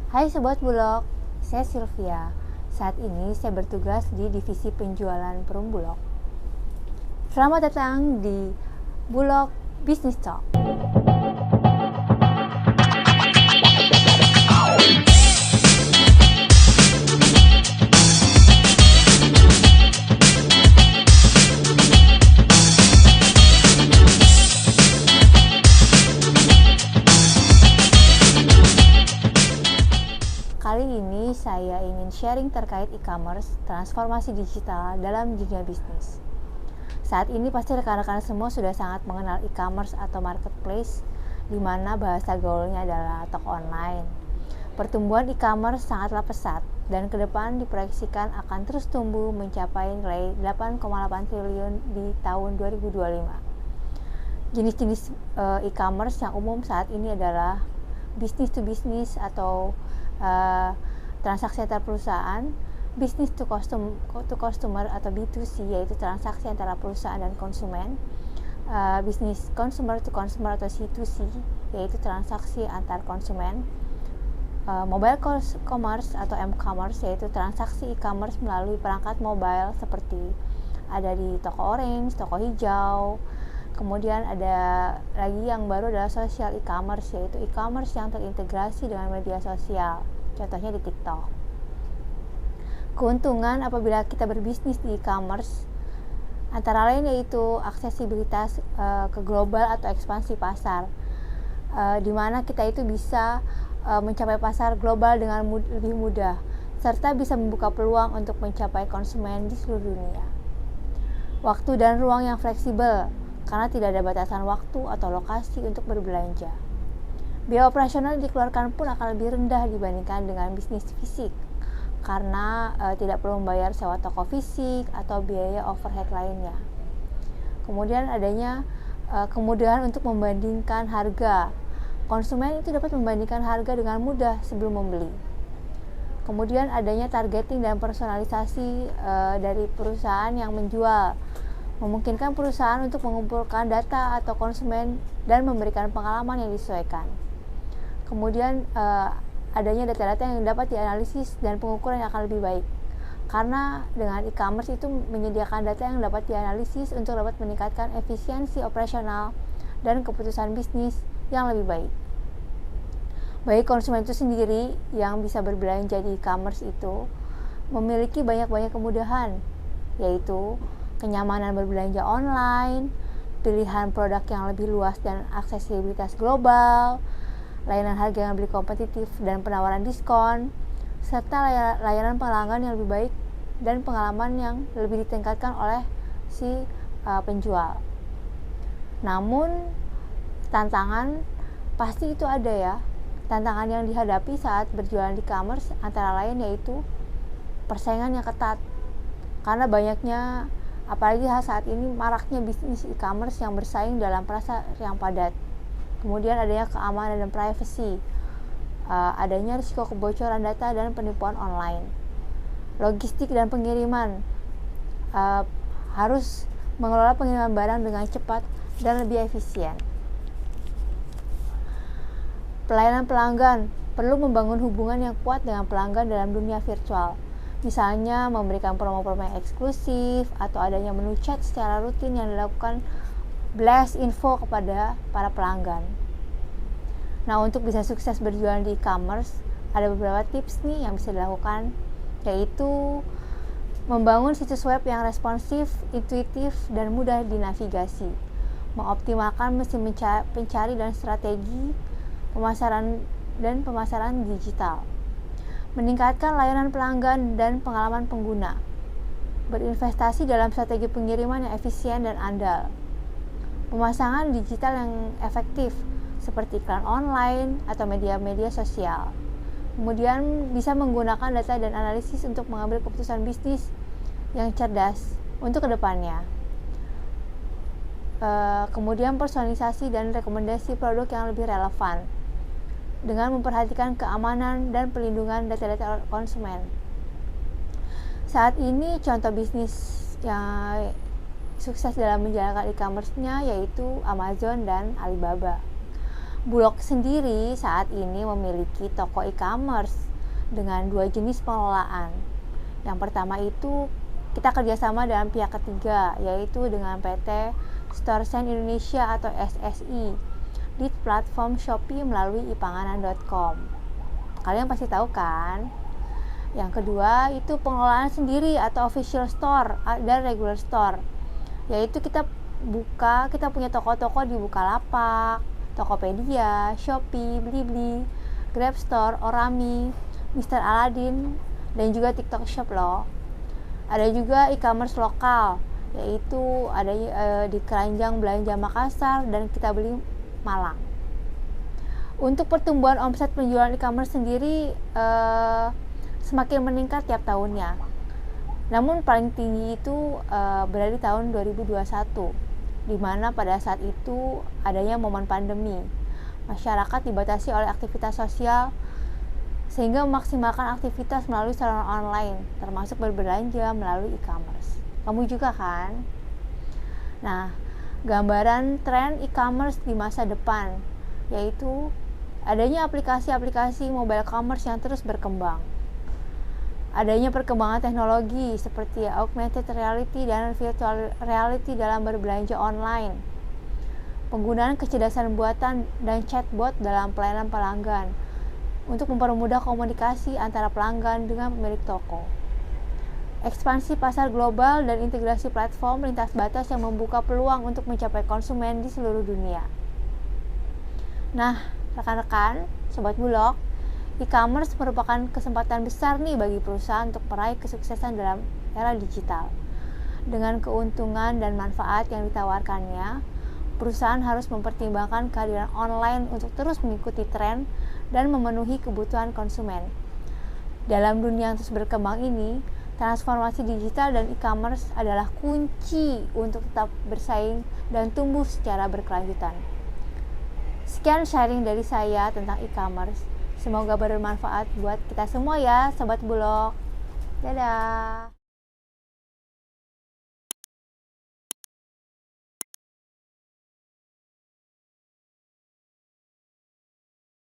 Hai Sobat Bulog, saya Sylvia. Saat ini saya bertugas di divisi penjualan Perum Bulog. Selamat datang di Bulog Business Talk. Kali ini saya ingin sharing terkait e-commerce, transformasi digital dalam dunia bisnis. Saat ini pasti rekan-rekan semua sudah sangat mengenal e-commerce atau marketplace, di mana bahasa gaulnya adalah toko online. Pertumbuhan e-commerce sangatlah pesat dan ke depan diproyeksikan akan terus tumbuh mencapai nilai 8,8 triliun di tahun 2025. Jenis-jenis e-commerce yang umum saat ini adalah business to business atau transaksi antar perusahaan, business to customer atau B2C yaitu transaksi antara perusahaan dan konsumen, business consumer to consumer atau C2C yaitu transaksi antar konsumen, mobile commerce atau m-commerce yaitu transaksi e-commerce melalui perangkat mobile seperti ada di toko orange, toko hijau. Kemudian ada lagi yang baru adalah social e-commerce yaitu e-commerce yang terintegrasi dengan media sosial, contohnya di TikTok. Keuntungan apabila kita berbisnis di e-commerce antara lain yaitu aksesibilitas ke global atau ekspansi pasar, di mana kita itu bisa mencapai pasar global dengan lebih mudah, serta bisa membuka peluang untuk mencapai konsumen di seluruh dunia. Waktu dan ruang yang fleksibel, karena tidak ada batasan waktu atau lokasi untuk berbelanja. Biaya operasional yang dikeluarkan pun akan lebih rendah dibandingkan dengan bisnis fisik, karena tidak perlu membayar sewa toko fisik atau biaya overhead lainnya. Kemudian adanya kemudahan untuk membandingkan harga. Konsumen itu dapat membandingkan harga dengan mudah sebelum membeli. Kemudian adanya targeting dan personalisasi dari perusahaan yang menjual, memungkinkan perusahaan untuk mengumpulkan data atau konsumen dan memberikan pengalaman yang disesuaikan. Kemudian adanya data-data yang dapat dianalisis dan pengukuran yang akan lebih baik, karena dengan e-commerce itu menyediakan data yang dapat dianalisis untuk dapat meningkatkan efisiensi operasional dan keputusan bisnis yang lebih baik. Bagi konsumen itu sendiri yang bisa berbelanja di e-commerce itu memiliki banyak kemudahan, yaitu kenyamanan berbelanja online, pilihan produk yang lebih luas dan aksesibilitas global, layanan harga yang lebih kompetitif dan penawaran diskon, serta layanan pelanggan yang lebih baik dan pengalaman yang lebih ditingkatkan oleh si penjual. Namun tantangan pasti itu ada ya. Tantangan yang dihadapi saat berjualan di e-commerce antara lain yaitu persaingan yang ketat, karena banyaknya, apalagi saat ini maraknya bisnis e-commerce yang bersaing dalam pasar yang padat. Kemudian adanya keamanan dan privacy, adanya risiko kebocoran data dan penipuan online. Logistik dan pengiriman, harus mengelola pengiriman barang dengan cepat dan lebih efisien. Pelayanan pelanggan, perlu membangun hubungan yang kuat dengan pelanggan dalam dunia virtual. Misalnya memberikan promo-promo yang eksklusif atau adanya menu chat secara rutin yang dilakukan blast info kepada para pelanggan. Nah, untuk bisa sukses berjualan di e-commerce, ada beberapa tips nih yang bisa dilakukan, yaitu membangun situs web yang responsif, intuitif, dan mudah dinavigasi, mengoptimalkan mesin pencari dan strategi pemasaran digital, meningkatkan layanan pelanggan dan pengalaman pengguna, berinvestasi dalam strategi pengiriman yang efisien dan andal, pemasangan digital yang efektif seperti iklan online atau media sosial. Kemudian bisa menggunakan data dan analisis untuk mengambil keputusan bisnis yang cerdas untuk kedepannya. Kemudian personalisasi dan rekomendasi produk yang lebih relevan dengan memperhatikan keamanan dan pelindungan data-data konsumen. Saat ini contoh bisnis yang sukses dalam menjalankan e-commerce-nya yaitu Amazon dan Alibaba. Bulog sendiri saat ini memiliki toko e-commerce dengan 2 jenis pengelolaan. Yang pertama itu kita kerjasama dengan pihak ketiga, yaitu dengan PT Storesen Indonesia atau SSI di platform Shopee melalui ipanganan.com. Kalian pasti tahu kan? Yang kedua itu pengelolaan sendiri atau official store dan regular store, yaitu kita punya toko-toko di Bukalapak, Tokopedia, Shopee, Blibli, Grabstore, Orami, Mr. Aladin, dan juga TikTok Shop loh. Ada juga e-commerce lokal, yaitu ada di Keranjang Belanja Makassar dan Kita Beli Malang. Untuk pertumbuhan omset penjualan e-commerce sendiri semakin meningkat tiap tahunnya. Namun paling tinggi itu berada di tahun 2021. Di mana pada saat itu adanya momen pandemi. Masyarakat dibatasi oleh aktivitas sosial sehingga memaksimalkan aktivitas melalui sarana online, termasuk berbelanja melalui e-commerce. Kamu juga kan? Nah, gambaran tren e-commerce di masa depan yaitu adanya aplikasi-aplikasi mobile commerce yang terus berkembang. Adanya perkembangan teknologi seperti augmented reality dan virtual reality dalam berbelanja online. Penggunaan kecerdasan buatan dan chatbot dalam pelayanan pelanggan untuk mempermudah komunikasi antara pelanggan dengan pemilik toko. Ekspansi pasar global dan integrasi platform lintas batas yang membuka peluang untuk mencapai konsumen di seluruh dunia. Nah, rekan-rekan, Sobat Bulog, e-commerce merupakan kesempatan besar nih bagi perusahaan untuk meraih kesuksesan dalam era digital. Dengan keuntungan dan manfaat yang ditawarkannya, perusahaan harus mempertimbangkan kehadiran online untuk terus mengikuti tren dan memenuhi kebutuhan konsumen. Dalam dunia yang terus berkembang ini, transformasi digital dan e-commerce adalah kunci untuk tetap bersaing dan tumbuh secara berkelanjutan. Sekian sharing dari saya tentang e-commerce. Semoga bermanfaat buat kita semua ya, Sobat Bulog. Dadah.